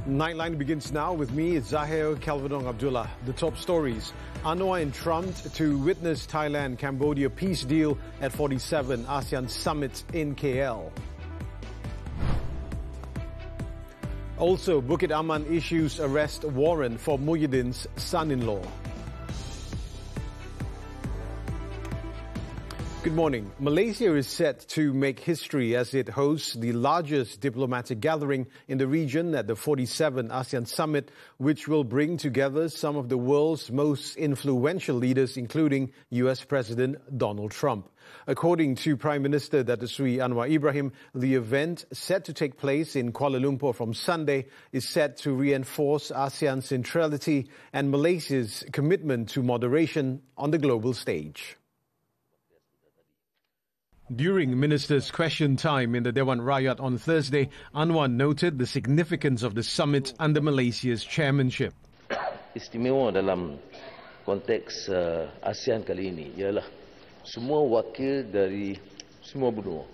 Nightline begins now with me, Zahir, Kelvin, Abdullah. The top stories. Anwar and Trump to witness Thailand-Cambodia peace deal at 47 ASEAN summit in KL. Also, Bukit Aman issues arrest warrant for Muhyiddin's son-in-law. Good morning. Malaysia is set to make history as it hosts the largest diplomatic gathering in the region at the 47 ASEAN Summit, which will bring together some of the world's most influential leaders, including US President Donald Trump. According to Prime Minister Datuk Seri Anwar Ibrahim, the event, set to take place in Kuala Lumpur from Sunday, is set to reinforce ASEAN's centrality and Malaysia's commitment to moderation on the global stage. During Minister's question time in the Dewan Rakyat on Thursday, Anwar noted the significance of the summit under Malaysia's chairmanship. Istimewa dalam konteks ASEAN kali ini ialah semua wakil dari semua benua,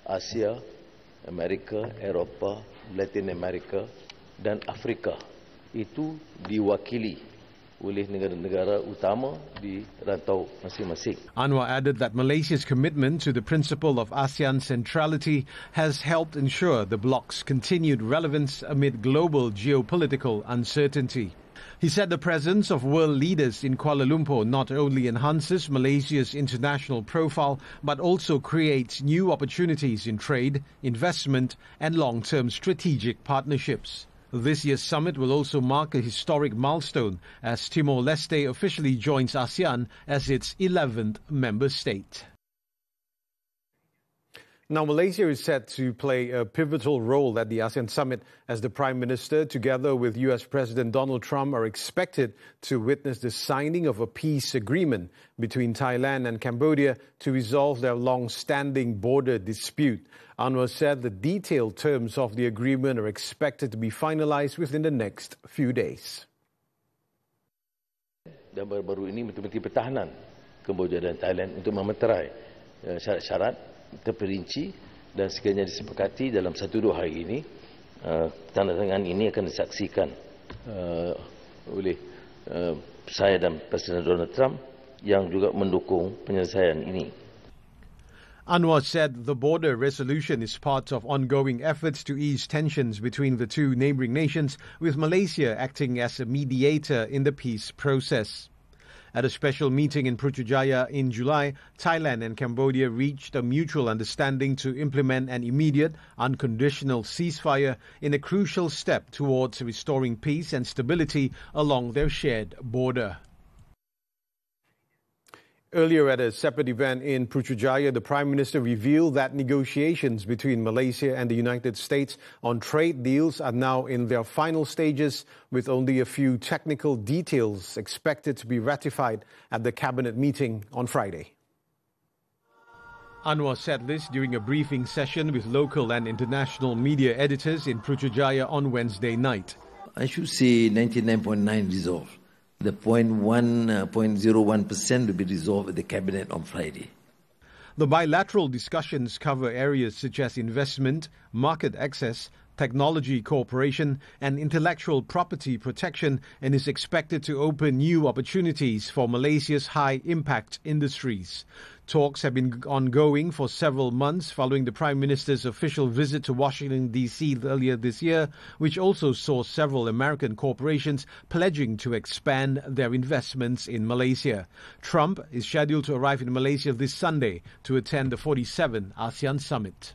Asia, Amerika, Eropah, Latin America dan Afrika itu diwakili oleh negara-negara utama di rantau masing-masing. Anwar added that Malaysia's commitment to the principle of ASEAN centrality has helped ensure the bloc's continued relevance amid global geopolitical uncertainty. He said the presence of world leaders in Kuala Lumpur not only enhances Malaysia's international profile, but also creates new opportunities in trade, investment, and long-term strategic partnerships. This year's summit will also mark a historic milestone as Timor-Leste officially joins ASEAN as its 11th member state. Now, Malaysia is set to play a pivotal role at the ASEAN summit as the Prime Minister, together with US President Donald Trump, are expected to witness the signing of a peace agreement between Thailand and Cambodia to resolve their long-standing border dispute. Anwar said the detailed terms of the agreement are expected to be finalized within the next few days. Dan baru-baru ini Menteri Pertahanan Cambodia dan Thailand untuk memeterai syarat-syarat terperinci dan sekiranya disepakati dalam 1-2 hari ini, tanda tangan ini akan disaksikan oleh saya dan Presiden Donald Trump yang juga mendukung penyelesaian ini. Anwar said the border resolution is part of ongoing efforts to ease tensions between the two neighboring nations, with Malaysia acting as a mediator in the peace process. At a special meeting in Putrajaya in July, Thailand and Cambodia reached a mutual understanding to implement an immediate, unconditional ceasefire in a crucial step towards restoring peace and stability along their shared border. Earlier at a separate event in Putrajaya, the Prime Minister revealed that negotiations between Malaysia and the United States on trade deals are now in their final stages, with only a few technical details expected to be ratified at the cabinet meeting on Friday. Anwar said this during a briefing session with local and international media editors in Putrajaya on Wednesday night. I should say 99.9% resolved. The 0.01% will be resolved at the cabinet on Friday. The bilateral discussions cover areas such as investment, market access, technology cooperation, and intellectual property protection, and is expected to open new opportunities for Malaysia's high-impact industries. Talks have been ongoing for several months following the Prime Minister's official visit to Washington, D.C. earlier this year, which also saw several American corporations pledging to expand their investments in Malaysia. Trump is scheduled to arrive in Malaysia this Sunday to attend the 47 ASEAN Summit.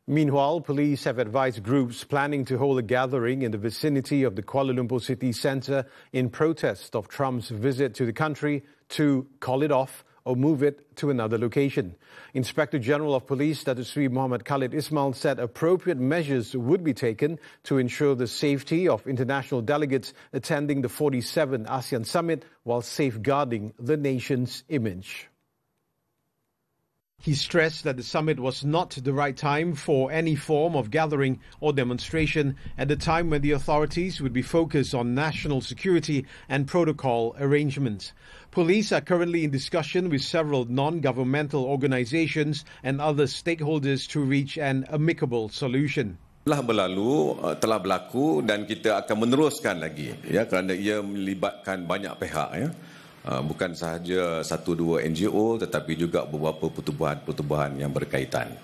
Meanwhile, police have advised groups planning to hold a gathering in the vicinity of the Kuala Lumpur city centre in protest of Trump's visit to the country to call it off or move it to another location. Inspector General of Police Datuk Seri Muhammad Khalid Ismail said appropriate measures would be taken to ensure the safety of international delegates attending the 47 ASEAN Summit while safeguarding the nation's image. He stressed that the summit was not the right time for any form of gathering or demonstration at a time when the authorities would be focused on national security and protocol arrangements. Police are currently in discussion with several non-governmental organizations and other stakeholders to reach an amicable solution. telah berlaku dan kita akan meneruskan lagi ya, kerana ia melibatkan banyak pihak ya. Bukan sahaja 1-2 NGO tetapi juga beberapa pertubuhan yang berkaitan.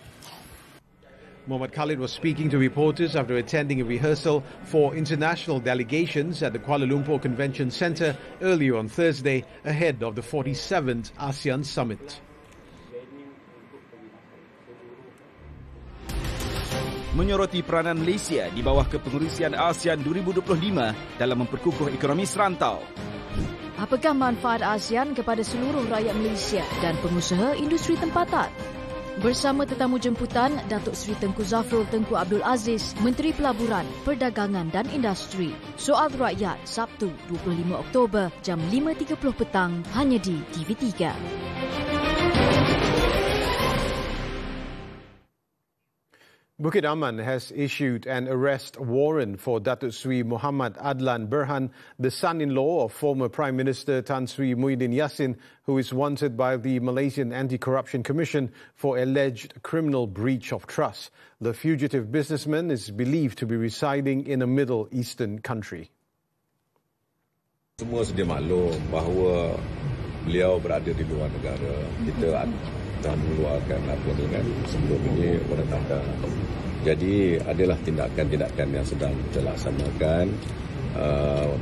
Muhammad Khalid was speaking to reporters after attending a rehearsal for international delegations at the Kuala Lumpur Convention Centre earlier on Thursday ahead of the 47th ASEAN Summit. Menyoroti peranan Malaysia di bawah kepengurusian ASEAN 2025 dalam memperkukuh ekonomi serantau. Apakah manfaat ASEAN kepada seluruh rakyat Malaysia dan pengusaha industri tempatan? Bersama tetamu jemputan Datuk Seri Tengku Zafrul Tengku Abdul Aziz, Menteri Pelaburan, Perdagangan dan Industri. Soal Rakyat, Sabtu 25 Oktober, jam 5.30 petang, hanya di TV3. Bukit Aman has issued an arrest warrant for Datuk Seri Muhammad Adlan Berhan, the son-in-law of former Prime Minister Tan Sri Muhyiddin Yassin, who is wanted by the Malaysian Anti-Corruption Commission for alleged criminal breach of trust. The fugitive businessman is believed to be residing in a Middle Eastern country. Semua sedia maklum bahawa beliau berada di luar negara. Kita telah mengeluarkan apa ni kan sebelum ini penetapan. Jadi adalah tindakan-tindakan yang sedang kita laksanakan,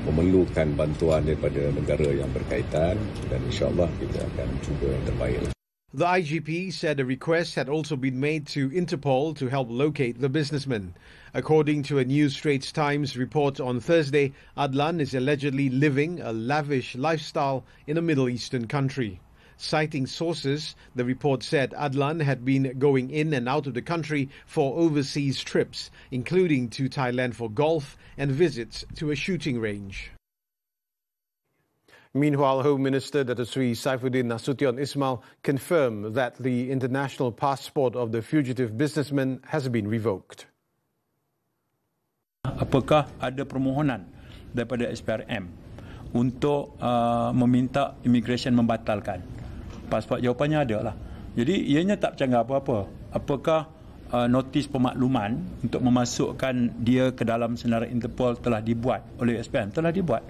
memerlukan bantuan daripada negara yang berkaitan dan insya-Allah kita akan cuba yang terbaik. The IGP said a request had also been made to Interpol to help locate the businessman. According to a New Straits Times report on Thursday, Adlan is allegedly living a lavish lifestyle in a Middle Eastern country. Citing sources, the report said Adlan had been going in and out of the country for overseas trips, including to Thailand for golf and visits to a shooting range. Meanwhile, Home Minister Datuk Seri Saifuddin Nasution Ismail confirmed that the international passport of the fugitive businessman has been revoked. Apakah ada permohonan daripada SPRM untuk meminta immigration membatalkan pasport? Jawapannya ada lah. Jadi ianya tak bercanggah apa-apa. Apakah notis pemakluman untuk memasukkan dia ke dalam senarai Interpol telah dibuat oleh SPRM? Telah dibuat.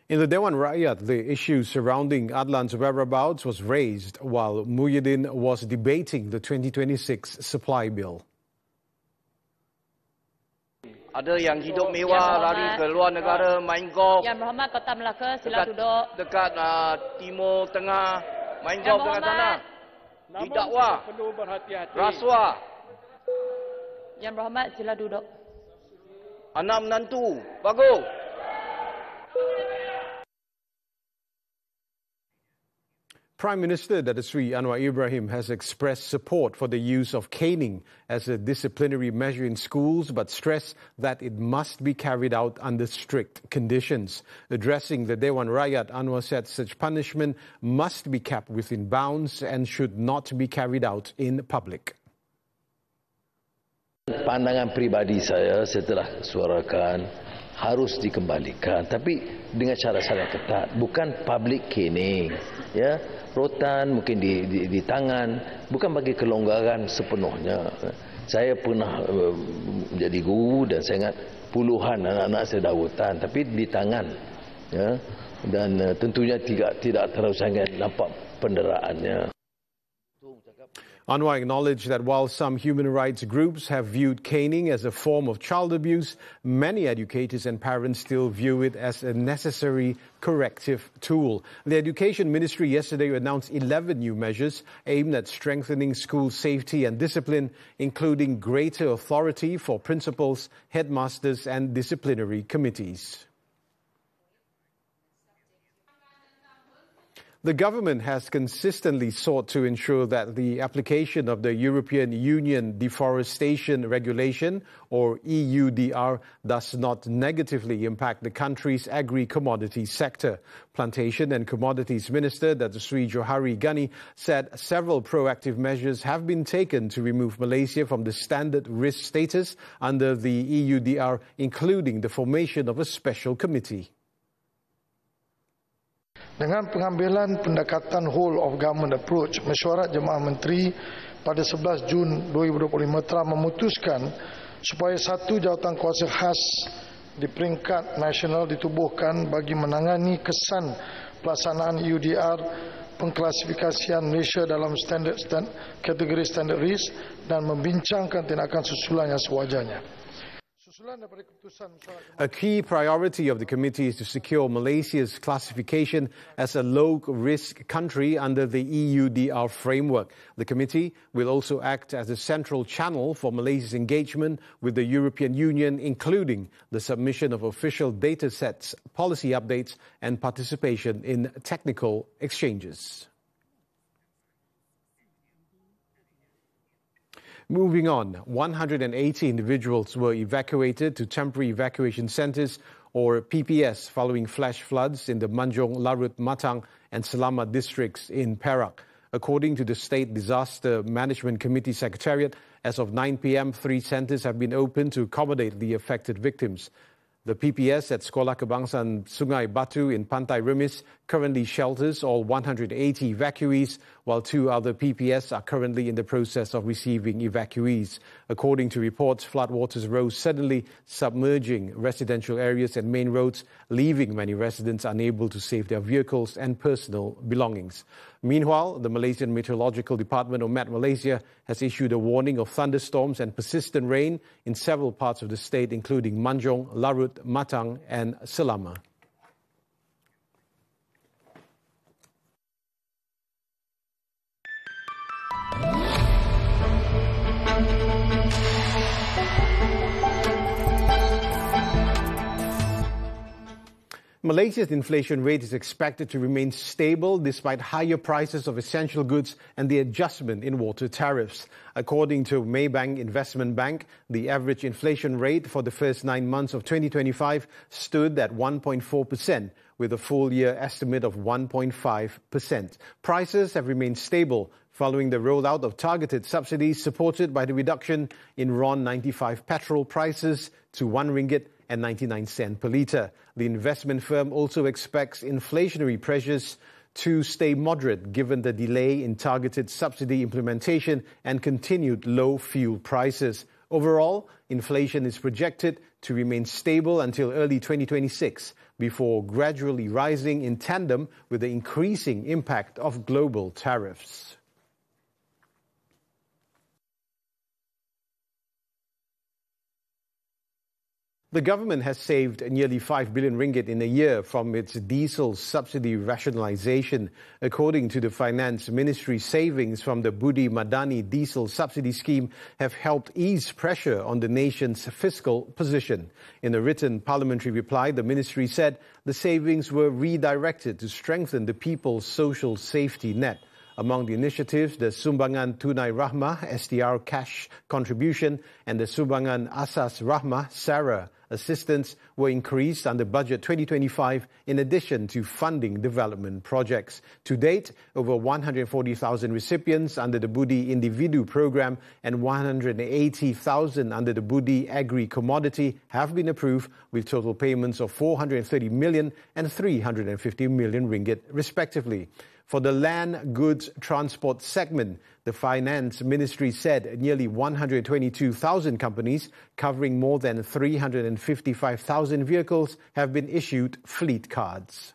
In the Dewan Rakyat, the issue surrounding Adlan's whereabouts was raised while Muhyiddin was debating the 2026 supply bill. Ada yang hidup mewah, lari ke luar negara, main golf. Yang Muhammad Kota Melaka, sila duduk. Dekat Timur Tengah, main golf dekat sana. Didakwa, rasuah. Yang Muhammad, sila duduk. Anak menantu, bagus. Prime Minister Datuk Seri Anwar Ibrahim has expressed support for the use of caning as a disciplinary measure in schools, but stressed that it must be carried out under strict conditions. Addressing the Dewan Rakyat, Anwar said such punishment must be kept within bounds and should not be carried out in public. Pandangan pribadi saya telah suarakan harus dikembalikan, tapi dengan cara-cara ketat, bukan public caning, ya. Rotan mungkin di tangan, bukan bagi kelonggaran sepenuhnya. Saya pernah menjadi guru dan saya ingat puluhan anak-anak saya dah rotan, tapi di tangan, ya. Dan tentunya tidak terlalu sangat nampak penderaannya. Anwar acknowledged that while some human rights groups have viewed caning as a form of child abuse, many educators and parents still view it as a necessary corrective tool. The Education Ministry yesterday announced 11 new measures aimed at strengthening school safety and discipline, including greater authority for principals, headmasters and disciplinary committees. The government has consistently sought to ensure that the application of the European Union Deforestation Regulation, or EUDR, does not negatively impact the country's agri-commodities sector. Plantation and Commodities Minister Datuk Seri Johari Ghani said several proactive measures have been taken to remove Malaysia from the standard risk status under the EUDR, including the formation of a special committee. Dengan pengambilan pendekatan whole of government approach, mesyuarat Jemaah Menteri pada 11 Jun 2025 telah memutuskan supaya satu jawatan kuasa khas di peringkat nasional ditubuhkan bagi menangani kesan pelaksanaan UDR pengklasifikasian Malaysia dalam kategori standard risk dan membincangkan tindakan susulan yang sewajarnya. A key priority of the committee is to secure Malaysia's classification as a low-risk country under the EUDR framework. The committee will also act as a central channel for Malaysia's engagement with the European Union, including the submission of official data sets, policy updates, and participation in technical exchanges. Moving on, 180 individuals were evacuated to temporary evacuation centres or PPS following flash floods in the Manjong, Larut, Matang and Selama districts in Perak. According to the State Disaster Management Committee Secretariat, as of 9 p.m, 3 centres have been opened to accommodate the affected victims. The PPS at Sekolah Kebangsaan Sungai Batu in Pantai Remis currently shelters all 180 evacuees, while 2 other PPS are currently in the process of receiving evacuees. According to reports, floodwaters rose suddenly, submerging residential areas and main roads, leaving many residents unable to save their vehicles and personal belongings. Meanwhile, the Malaysian Meteorological Department, or Met Malaysia, has issued a warning of thunderstorms and persistent rain in several parts of the state, including Manjong, Larut, Matang and Selama. Malaysia's inflation rate is expected to remain stable despite higher prices of essential goods and the adjustment in water tariffs. According to Maybank Investment Bank, the average inflation rate for the first 9 months of 2025 stood at 1.4%, with a full-year estimate of 1.5%. Prices have remained stable following the rollout of targeted subsidies supported by the reduction in RON 95 petrol prices to RM1.99 per litre. The investment firm also expects inflationary pressures to stay moderate given the delay in targeted subsidy implementation and continued low fuel prices. Overall, inflation is projected to remain stable until early 2026 before gradually rising in tandem with the increasing impact of global tariffs. The government has saved nearly 5 billion ringgit in a year from its diesel subsidy rationalisation. According to the Finance Ministry, savings from the Budi Madani diesel subsidy scheme have helped ease pressure on the nation's fiscal position. In a written parliamentary reply, the ministry said the savings were redirected to strengthen the people's social safety net. Among the initiatives, the Sumbangan Tunai Rahmah STR cash contribution and the Sumbangan Asas Rahmah SARA assistance were increased under Budget 2025 in addition to funding development projects. To date, over 140,000 recipients under the Budi Individu program and 180,000 under the Budi Agri Commodity have been approved, with total payments of 430 million and 350 million ringgit respectively. For the land goods transport segment, the Finance Ministry said nearly 122,000 companies covering more than 355,000 vehicles have been issued fleet cards.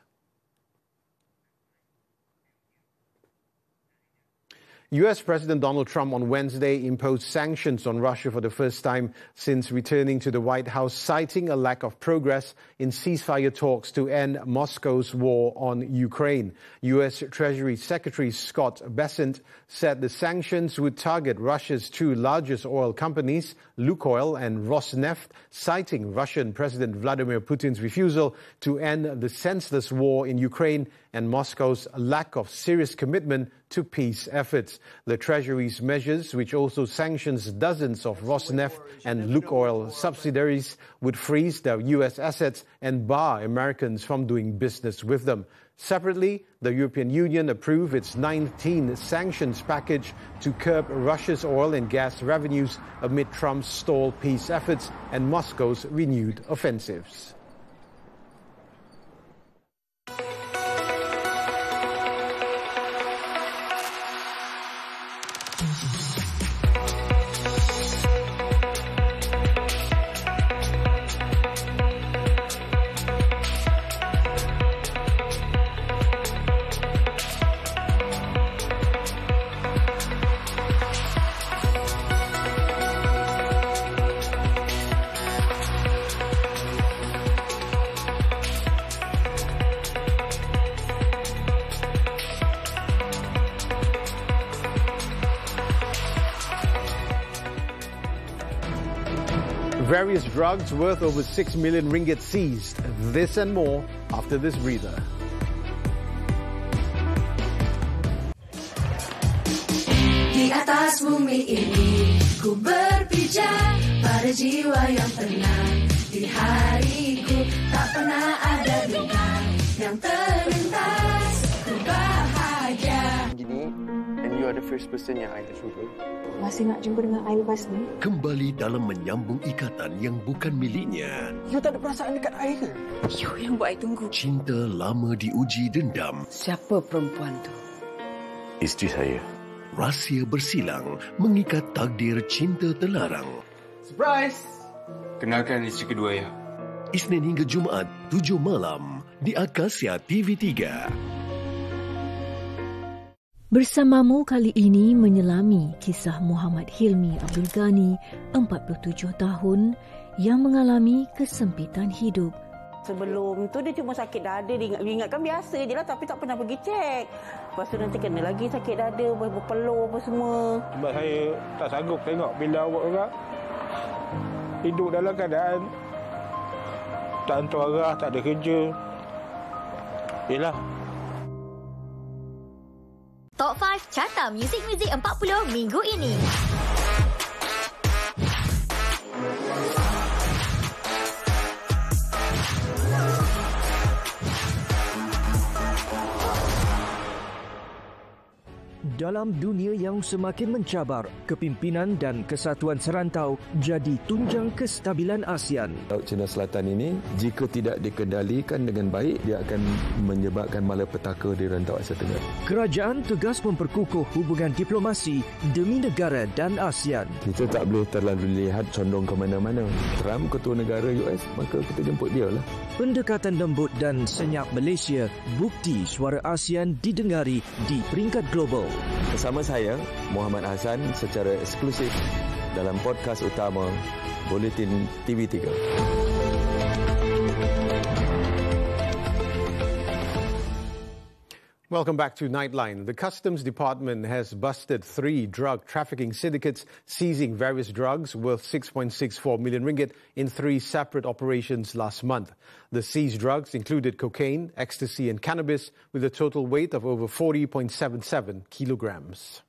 US President Donald Trump on Wednesday imposed sanctions on Russia for the first time since returning to the White House, citing a lack of progress in ceasefire talks to end Moscow's war on Ukraine. US Treasury Secretary Scott Bessent said the sanctions would target Russia's 2 largest oil companies, Lukoil and Rosneft, citing Russian President Vladimir Putin's refusal to end the senseless war in Ukraine and Moscow's lack of serious commitment to peace efforts. The Treasury's measures, which also sanctions dozens of Rosneft and Lukoil subsidiaries, would freeze their U.S. assets and bar Americans from doing business with them. Separately, the European Union approved its 19th sanctions package to curb Russia's oil and gas revenues amid Trump's stalled peace efforts and Moscow's renewed offensives. Various drugs worth over 6 million ringgit seized. This and more after this breather. Di atas bumi ini ku berpijak pada jiwa yang tenang. Di hariku tak pernah ada bintang yang terlintas. Ku bahagia. Gini, and you are the first person yang I jumpa. Masih nak jumpa dengan I lepas ni? Kembali dalam menyambung ikatan yang bukan miliknya. You tak ada perasaan dekat I ke? You yang buat I tunggu. Cinta lama diuji dendam. Siapa perempuan tu? Isteri saya. Rahsia bersilang mengikat takdir cinta terlarang. Surprise! Kenalkan isteri kedua ya. Isnin hingga Jumaat 7 malam di Akasia TV3. Bersamamu kali ini menyelami kisah Muhammad Hilmi Abdul Ghani, 47 tahun, yang mengalami kesempitan hidup. Sebelum tu dia cuma sakit dada, dia ingatkan biasa je lah, tapi tak pernah pergi cek. Lepas tu nanti kena lagi sakit dada, berpeluh apa semua. Sebab saya tak sanggup tengok bila awak orang hidup dalam keadaan tak tentu arah, tak ada kerja. Yelah. Top 5 Carta Muzik-Muzik 40 minggu ini. Dalam dunia yang semakin mencabar, kepimpinan dan kesatuan serantau jadi tunjang kestabilan ASEAN. Laut Cina Selatan ini, jika tidak dikendalikan dengan baik, dia akan menyebabkan malapetaka di rantau Asia Tenggara. Kerajaan tegas memperkukuh hubungan diplomasi demi negara dan ASEAN. Kita tak boleh terlalu lihat condong ke mana-mana. Trump ketua negara US, maka kita jemput dia lah. Pendekatan lembut dan senyap Malaysia, bukti suara ASEAN didengari di peringkat global. Bersama saya, Muhammad Hassan, secara eksklusif dalam podcast utama Buletin TV3. Welcome back to Nightline. The Customs Department has busted 3 drug trafficking syndicates, seizing various drugs worth 6.64 million ringgit in 3 separate operations last month. The seized drugs included cocaine, ecstasy and cannabis with a total weight of over 40.77 kilograms.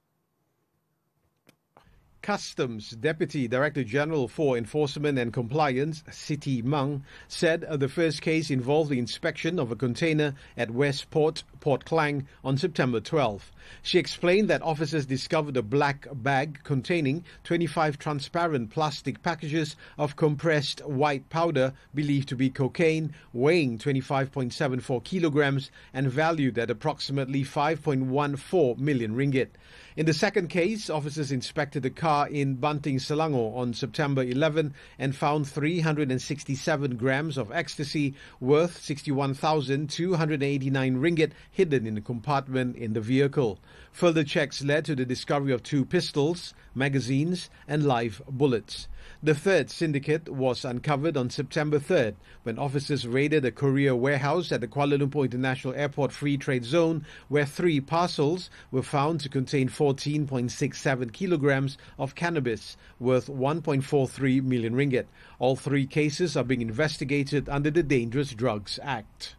Customs Deputy Director General for Enforcement and Compliance, Siti Mang, said the first case involved the inspection of a container at Westport, Port Klang on September 12. She explained that officers discovered a black bag containing 25 transparent plastic packages of compressed white powder believed to be cocaine, weighing 25.74 kilograms and valued at approximately 5.14 million ringgit. In the second case, officers inspected a car in Banting, Selangor on September 11 and found 367 grams of ecstasy worth 61,289 ringgit hidden in a compartment in the vehicle. Further checks led to the discovery of 2 pistols, magazines and live bullets. The third syndicate was uncovered on September 3rd when officers raided a courier warehouse at the Kuala Lumpur International Airport Free Trade Zone, where 3 parcels were found to contain 14.67 kilograms of cannabis worth 1.43 million ringgit. All 3 cases are being investigated under the Dangerous Drugs Act.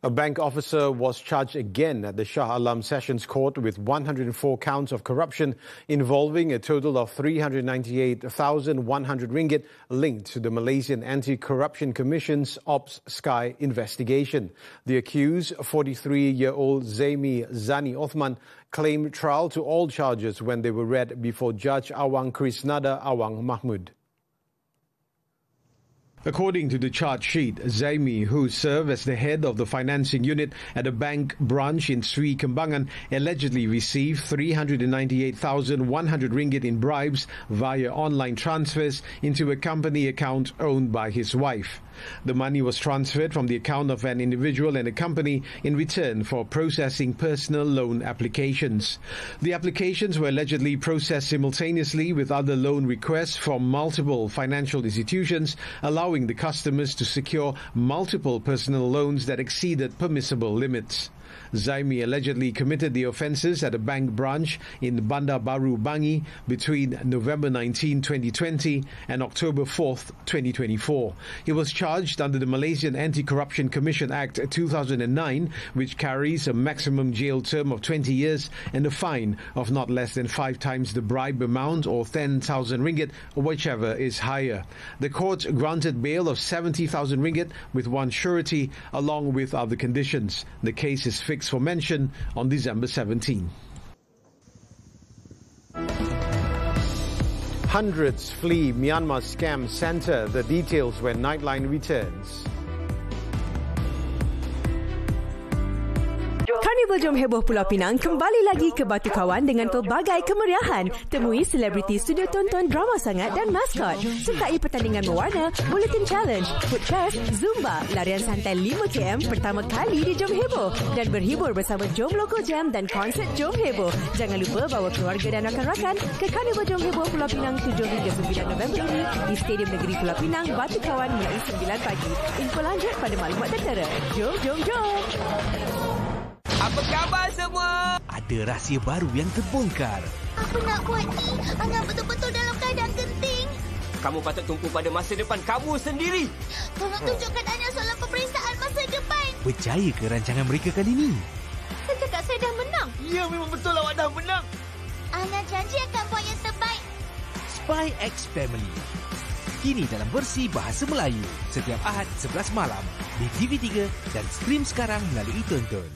A bank officer was charged again at the Shah Alam Sessions Court with 104 counts of corruption involving a total of 398,100 ringgit linked to the Malaysian Anti-Corruption Commission's Ops Sky investigation. The accused, 43-year-old Zaimi Zani Othman, claimed trial to all charges when they were read before Judge Awang Krisnada Awang Mahmud. According to the charge sheet, Zaimi, who served as the head of the financing unit at a bank branch in Sri Kembangan, allegedly received 398,100 ringgit in bribes via online transfers into a company account owned by his wife. The money was transferred from the account of an individual and a company in return for processing personal loan applications. The applications were allegedly processed simultaneously with other loan requests from multiple financial institutions, allowing the customers to secure multiple personal loans that exceeded permissible limits. Zaimi allegedly committed the offences at a bank branch in Bandar Baru, Bangi between November 19, 2020 and October 4th, 2024. He was charged under the Malaysian Anti-Corruption Commission Act 2009, which carries a maximum jail term of 20 years and a fine of not less than 5 times the bribe amount or 10,000 ringgit, whichever is higher. The court granted bail of 70,000 ringgit with one surety along with other conditions. The case is fixed for mention on December 17. Hundreds flee Myanmar scam centre. The details when Nightline returns. Karnival Jom Heboh Pulau Pinang kembali lagi ke Batu Kawan dengan pelbagai kemeriahan. Temui selebriti studio tonton drama sangat dan maskot. Sertai pertandingan mewarna, Buletin Challenge, Food Fest, Zumba, larian santai 5km pertama kali di Jom Heboh dan berhibur bersama Jom Local Jam dan konsert Jom Heboh. Jangan lupa bawa keluarga dan rakan-rakan ke Karnival Jom Heboh Pulau Pinang 7 hingga 9 November ini di Stadium Negeri Pulau Pinang, Batu Kawan mulai 9 pagi. Info lanjut pada maklumat tertera. Jom, jom, jom! Apa khabar semua? Ada rahsia baru yang terbongkar. Apa nak buat ni? Anwar betul-betul dalam keadaan genting. Kamu patut tumpu pada masa depan kamu sendiri. Tolong tunjukkan Anwar soalan peperiksaan masa depan. Percaya ke rancangan mereka kali ini? Saya cakap saya dah menang. Ya, memang betul awak dah menang. Anwar janji akan buat yang terbaik. Spy X Family. Kini dalam versi bahasa Melayu. Setiap Ahad 11 malam di TV3 dan stream sekarang melalui Tonton.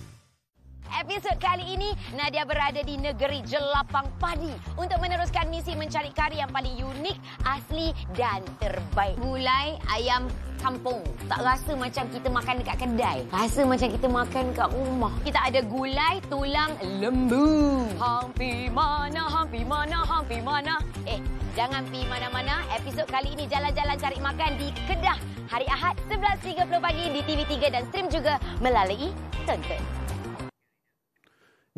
Episod kali ini, Nadia berada di negeri Jelapang Padi untuk meneruskan misi mencari kari yang paling unik, asli dan terbaik. Gulai ayam kampung. Tak rasa macam kita makan dekat kedai. Rasa macam kita makan kat rumah. Kita ada gulai tulang lembu. Hampi mana, hampi mana, hampi mana. Jangan pergi mana-mana. Episod kali ini jalan-jalan cari makan di Kedah. Hari Ahad 11.30 pagi di TV3 dan stream juga melalui Tonton.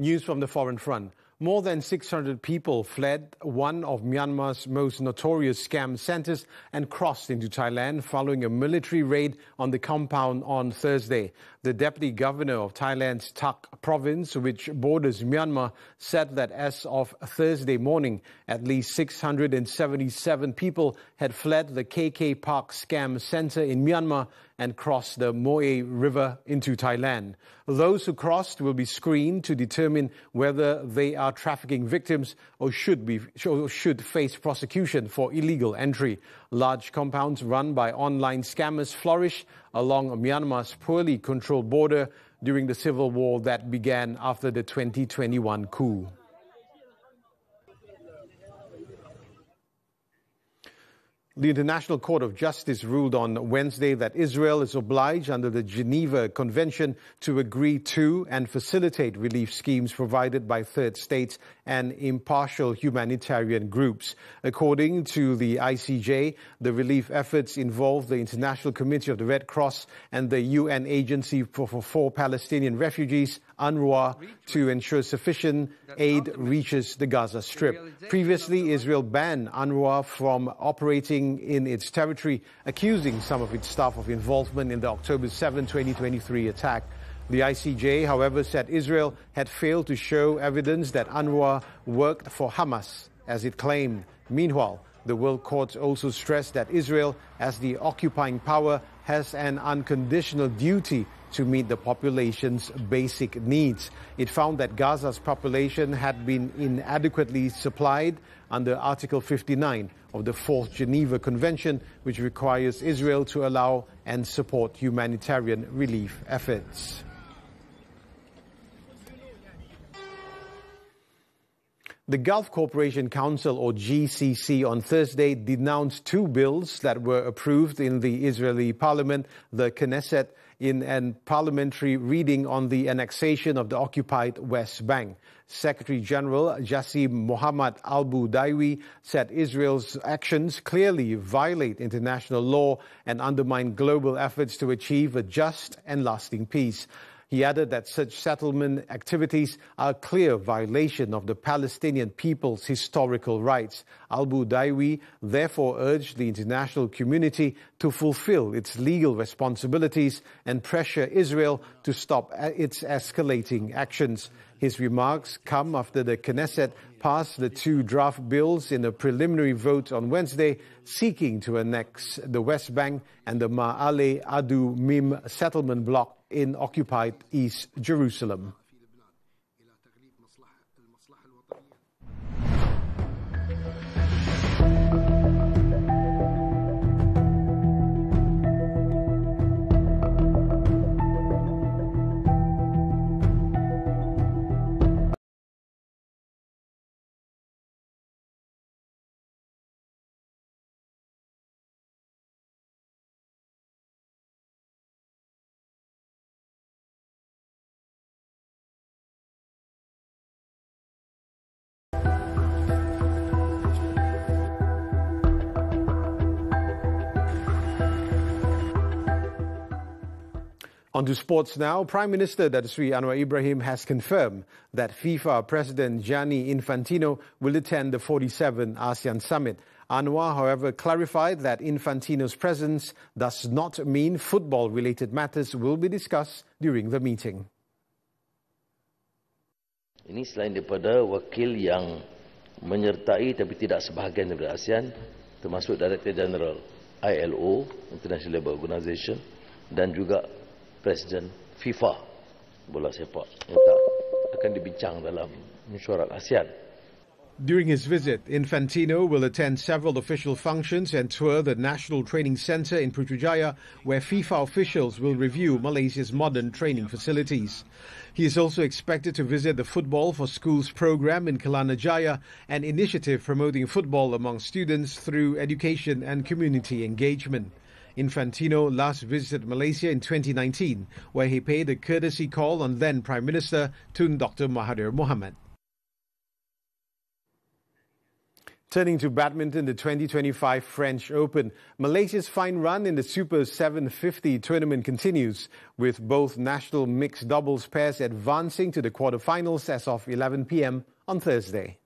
News from the foreign front. More than 600 people fled one of Myanmar's most notorious scam centres and crossed into Thailand following a military raid on the compound on Thursday. The deputy governor of Thailand's Tak province, which borders Myanmar, said that as of Thursday morning, at least 677 people had fled the KK Park scam centre in Myanmar and crossed the Moe River into Thailand. Those who crossed will be screened to determine whether they are trafficking victims or should face prosecution for illegal entry. Large compounds run by online scammers flourish along Myanmar's poorly controlled border during the civil war that began after the 2021 coup. The International Court of Justice ruled on Wednesday that Israel is obliged under the Geneva Convention to agree to and facilitate relief schemes provided by third states and impartial humanitarian groups. According to the ICJ, the relief efforts involve the International Committee of the Red Cross and the UN Agency for Palestinian Refugees, Anwar, to ensure sufficient aid reaches the Gaza Strip. Previously, Israel banned Anwar from operating in its territory, accusing some of its staff of involvement in the October 7, 2023 attack. The ICJ, however, said Israel had failed to show evidence that Anwar worked for Hamas, as it claimed. Meanwhile, the World Court also stressed that Israel, as the occupying power, has an unconditional duty to meet the population's basic needs. It found that Gaza's population had been inadequately supplied under Article 59 of the Fourth Geneva Convention, which requires Israel to allow and support humanitarian relief efforts. The Gulf Cooperation Council, or GCC, on Thursday denounced two bills that were approved in the Israeli parliament, the Knesset, in a parliamentary reading on the annexation of the occupied West Bank. Secretary General Jassim Mohammad Al-Budaiwi said Israel's actions clearly violate international law and undermine global efforts to achieve a just and lasting peace. He added that such settlement activities are a clear violation of the Palestinian people's historical rights. Albu Daiwi therefore urged the international community to fulfill its legal responsibilities and pressure Israel to stop its escalating actions. His remarks come after the Knesset passed the 2 draft bills in a preliminary vote on Wednesday, seeking to annex the West Bank and the Ma'ale Adu Mim settlement block in occupied East Jerusalem. On to sports now. Prime Minister Datuk Seri Anwar Ibrahim has confirmed that FIFA President Gianni Infantino will attend the 47th ASEAN Summit. Anwar, however, clarified that Infantino's presence does not mean football-related matters will be discussed during the meeting. Ini selain daripada wakil yang menyertai tapi tidak sebahagian daripada ASEAN, termasuk Director General ILO, International Labour Organization, dan juga Presiden FIFA bola sepak yang akan dibincang dalam mesyuarat ASEAN. During his visit, Infantino will attend several official functions and tour the National Training Centre in Putrajaya, where FIFA officials will review Malaysia's modern training facilities. He is also expected to visit the Football for Schools program in Kelana Jaya, an initiative promoting football among students through education and community engagement. Infantino last visited Malaysia in 2019, where he paid a courtesy call on then Prime Minister Tun Dr. Mahathir Mohamad. Turning to badminton, the 2025 French Open. Malaysia's fine run in the Super 750 tournament continues, with both national mixed doubles pairs advancing to the quarterfinals as of 11 p.m. on Thursday.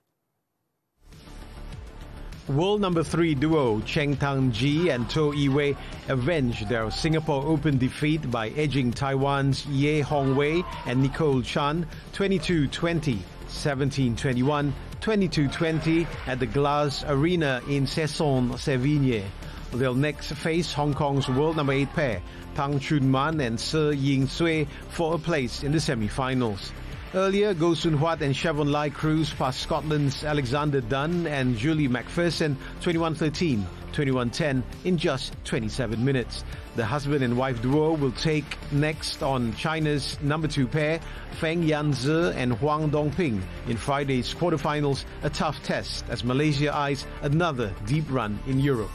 World number 3 duo Cheng Tang-ji and To Yi-wei avenged their Singapore Open defeat by edging Taiwan's Ye Hongwei and Nicole Chan 22-20, 17-21, 22-20 at the Glass Arena in Cesson-Sévigné. They'll next face Hong Kong's world number 8 pair Tang Chun-man and Se Ying-sui for a place in the semi-finals. Earlier, Goh Soon-Huat and Chevron Lai cruised past Scotland's Alexander Dunn and Julie McPherson 21-13, 21-10 in just 27 minutes. The husband and wife duo will take next on China's number 2 pair, Feng Yanzi and Huang Dongping, in Friday's quarterfinals, a tough test as Malaysia eyes another deep run in Europe.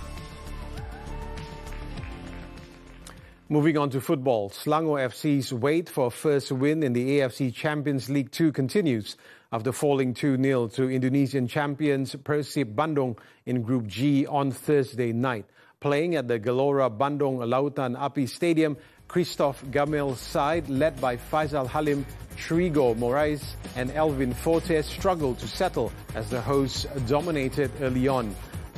Moving on to football, Selangor FC's wait for a first win in the AFC Champions League 2 continues after falling 2-0 to Indonesian champions Persib Bandung in Group G on Thursday night. Playing at the Gelora Bandung Lautan Api Stadium, Christoph Gamel's side, led by Faisal Halim, Trigo Moraes and Elvin Fortes, struggled to settle as the hosts dominated early on.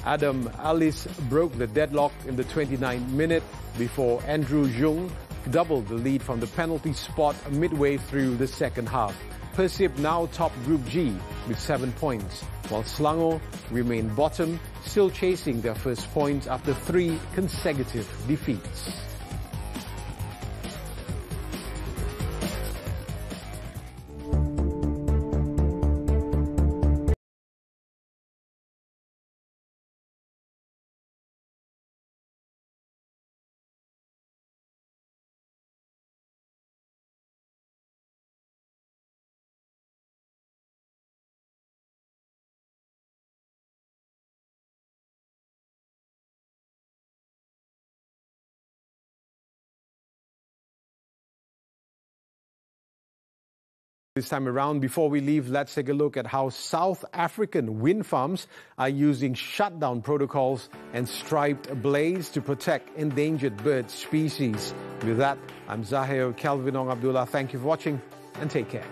Adam Alice broke the deadlock in the 29th minute before Andrew Jung doubled the lead from the penalty spot midway through the second half. Persib now top Group G with 7 points, while Selangor remain bottom, still chasing their first points after 3 consecutive defeats. This time around, before we leave, let's take a look at how South African wind farms are using shutdown protocols and striped blades to protect endangered bird species. With that, I'm Zahir, Kelvin, Abdullah. Thank you for watching and take care.